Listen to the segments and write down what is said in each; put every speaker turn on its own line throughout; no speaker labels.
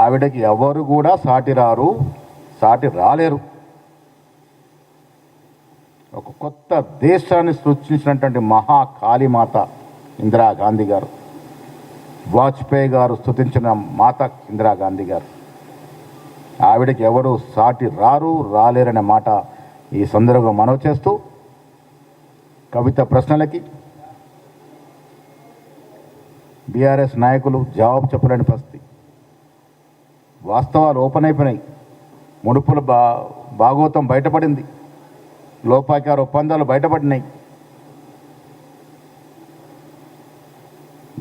ఆవిడకి ఎవరు కూడా సాటి రారు, సాటి రాలేరు. ఒక కొత్త దేశాన్ని సృష్టించినటువంటి మహాకాళీమాత ఇందిరాగాంధీ గారు, వాజ్పేయి గారు స్తుతించిన మాత ఇందిరాగాంధీ గారు. ఆవిడకి ఎవరు సాటి రారు, రాలేరనే మాట ఈ సందర్భంగా మనవి చేస్తూ, కవిత ప్రశ్నలకి బీఆర్ఎస్ నాయకులు జవాబు చెప్పలేని పరిస్థితి. వాస్తవాలు ఓపెన్ అయిపోయినాయి. ముడుపుల భాగోతం బయటపడింది. లోపాకార ఒప్పందాలు బయటపడినాయి.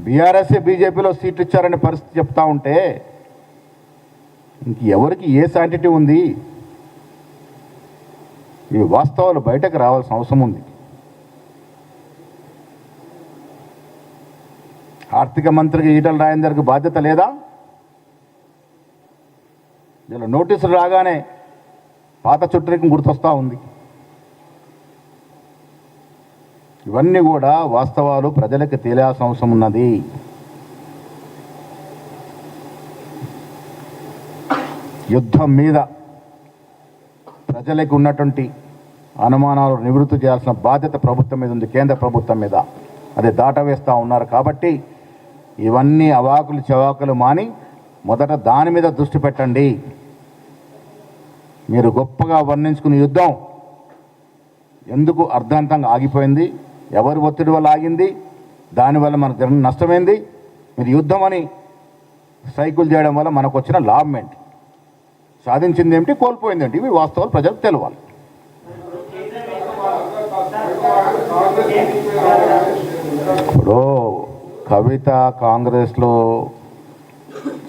బీఆర్ఎస్ బీజేపీలో సీట్లు ఇచ్చారనే పరిస్థితి చెప్తా ఉంటే ఇంక ఎవరికి ఏ శాంటిటీ ఉంది? ఈ వాస్తవాలు బయటకు రావాల్సిన అవసరం ఉంది. ఆర్థిక మంత్రికి ఈటల రాజేందర్కి బాధ్యత లేదా? ఇలా నోటీసులు రాగానే పాత చుట్టరికం గుర్తొస్తూ ఉంది. ఇవన్నీ కూడా వాస్తవాలు ప్రజలకు తెలియాల్సిన అవసరం ఉన్నది. యుద్ధం మీద ప్రజలకు ఉన్నటువంటి అనుమానాలు నివృత్తి చేయాల్సిన బాధ్యత ప్రభుత్వం మీద ఉంది, కేంద్ర ప్రభుత్వం మీద. అది దాటవేస్తూ ఉన్నారు. కాబట్టి ఇవన్నీ అవాకులు చవాకులు మాని మొదట దాని మీద దృష్టి పెట్టండి. మీరు గొప్పగా వర్ణించుకున్న యుద్ధం ఎందుకు అర్ధాంతంగా ఆగిపోయింది? ఎవరి ఒత్తిడి వల్ల ఆగింది? దానివల్ల మనకు జరిగిన నష్టమైంది. మీరు యుద్ధం అని సైకిల్ చేయడం వల్ల మనకు వచ్చిన లాభం ఏంటి? సాధించింది ఏమిటి? కోల్పోయింది ఏంటి? ఇవి వాస్తవాలు ప్రజలకు తెలవాలి. ఇప్పుడు కవిత కాంగ్రెస్లో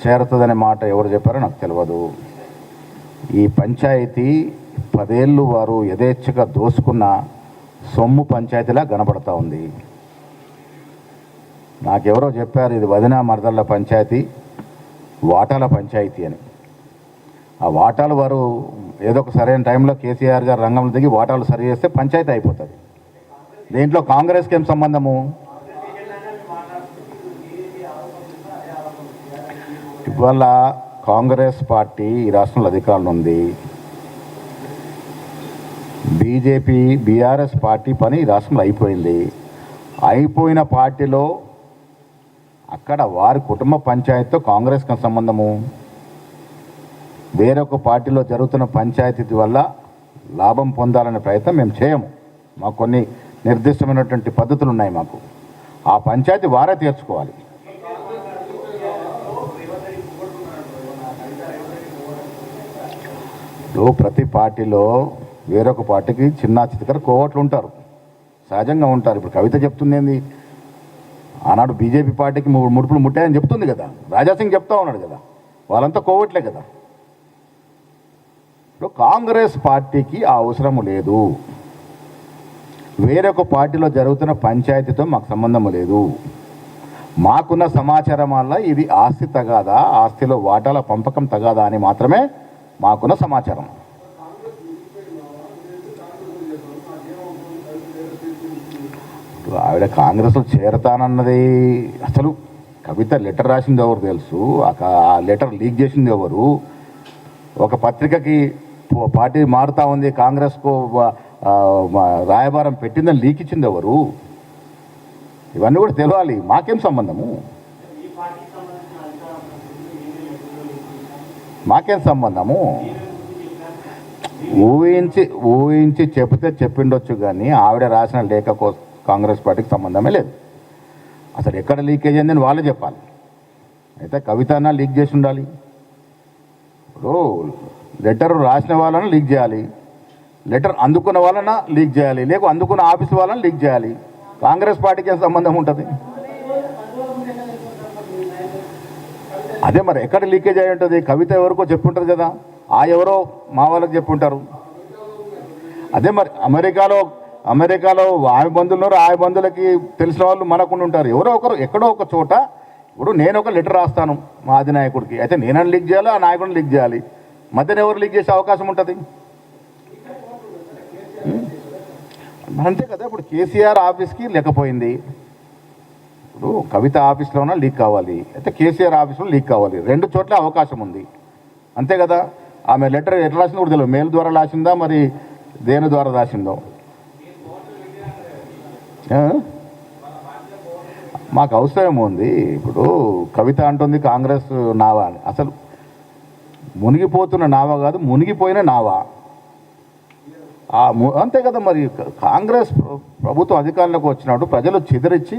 చేరుతుందనే మాట ఎవరు చెప్పారో నాకు తెలియదు. ఈ పంచాయతీ 10 ఏళ్ళు వారు యథేచ్ఛగా దోసుకున్న సొమ్ము పంచాయతీలా కనబడతా ఉంది. నాకెవరో చెప్పారు ఇది వదినా మరదళ్ళ పంచాయతీ, వాటాల పంచాయతీ అని. ఆ వాటాలు వారు ఏదో ఒక సరైన టైంలో కేసీఆర్ గారు రంగంలో దిగి వాటాలు సరి చేస్తే పంచాయతీ అయిపోతుంది. దీంట్లో కాంగ్రెస్కి ఏం సంబంధము? ఇవాళ కాంగ్రెస్ పార్టీ ఈ రాష్ట్రంలో అధికారంలో ఉంది. బీజేపీ బీఆర్ఎస్ పార్టీ పని ఈ రాష్ట్రంలో అయిపోయింది. అయిపోయిన పార్టీలో అక్కడ వారి కుటుంబ పంచాయతీతో కాంగ్రెస్కి సంబంధము. వేరొక పార్టీలో జరుగుతున్న పంచాయతీ వల్ల లాభం పొందాలనే ప్రయత్నం మేము చేయము. మాకు కొన్ని నిర్దిష్టమైనటువంటి పద్ధతులు ఉన్నాయి. మాకు ఆ పంచాయతీ వారే తీర్చుకోవాలి. ప్రతి పార్టీలో వేరొక పార్టీకి చిన్న చితకర కోవట్లు ఉంటారు, సహజంగా ఉంటారు. ఇప్పుడు కవిత చెప్తుంది ఏంది? ఆనాడు బీజేపీ పార్టీకి ముడుపులు ముట్టాయని చెప్తుంది కదా, రాజాసింగ్ చెప్తా ఉన్నాడు కదా, వాళ్ళంతా కోవట్లే కదా. ఇప్పుడు కాంగ్రెస్ పార్టీకి ఆ అవసరం లేదు. వేరొక పార్టీలో జరుగుతున్న పంచాయతీతో మాకు సంబంధం లేదు. మాకున్న సమాచారం వల్ల ఇది ఆస్తి తగాదా, ఆస్తిలో వాటాల పంపకం తగాదా అని మాత్రమే మాకున్న సమాచారం. ఆవిడ కాంగ్రెస్లో చేరతానన్నది అసలు కవిత లెటర్ రాసింది ఎవరు తెలుసు? ఆ లెటర్ లీక్ చేసింది ఎవరు? ఒక పత్రికకి పార్టీ మారుతా ఉంది, కాంగ్రెస్కు రాయబారం పెట్టిందని లీక్ ఇచ్చింది ఎవరు? ఇవన్నీ కూడా తెలియాలి. మాకేం సంబంధము? మాకేం సంబంధము? ఊహించి చెప్తే చెప్పిండొచ్చు, కానీ ఆవిడ రాసిన లేఖ కాంగ్రెస్ పార్టీకి సంబంధమే లేదు. అసలు ఎక్కడ లీకేజ్ అయిందని వాళ్ళే చెప్పాలి. అయితే కవిత అన్నా లీక్ చేసి ఉండాలి. ఇప్పుడు లెటర్ రాసిన వాళ్ళని లీక్ చేయాలి, లెటర్ అందుకున్న వాళ్ళన లీక్ చేయాలి, లేక అందుకున్న ఆఫీసు వాళ్ళని లీక్ చేయాలి. కాంగ్రెస్ పార్టీకి ఏం సంబంధం ఉంటుంది? అదే మరి ఎక్కడ లీకేజ్ అయి ఉంటుంది? కవిత ఎవరికో చెప్పుంటుంది కదా, ఆ ఎవరో మా వాళ్ళకి చెప్పుంటారు. అదే మరి అమెరికాలో ఆమె బంధువులు, ఆ బంధువులకి తెలిసిన వాళ్ళు మనకుండా ఉంటారు. ఎవరో ఒకరు ఎక్కడో ఒక చోట. ఇప్పుడు నేను ఒక లెటర్ రాస్తాను మా అధినాయకుడికి, అయితే నేనని లీక్ చేయాలి, ఆ నాయకుడిని లీక్ చేయాలి. మధ్యన ఎవరు లీక్ చేసే అవకాశం ఉంటుంది? అంతే కదా. ఇప్పుడు కేసీఆర్ ఆఫీస్కి లేకపోయింది, ఇప్పుడు కవిత ఆఫీస్లోనే లీక్ కావాలి, అయితే కేసీఆర్ ఆఫీస్లో లీక్ కావాలి, రెండు చోట్ల అవకాశం ఉంది, అంతే కదా. ఆమె లెటర్ ఎట్లా రాసిందో కూడా తెలియదు, మెయిల్ ద్వారా రాసిందా మరి దేని ద్వారా రాసిందో. మాకు అవసరం ఉంది. ఇప్పుడు కవిత అంటుంది కాంగ్రెస్ నావా అని. అసలు మునిగిపోతున్న నావా కాదు, మునిగిపోయిన నావా. అంతే కదా. మరి కాంగ్రెస్ ప్రభుత్వం అధికారంలోకి వచ్చినప్పుడు ప్రజలు చెదిరించి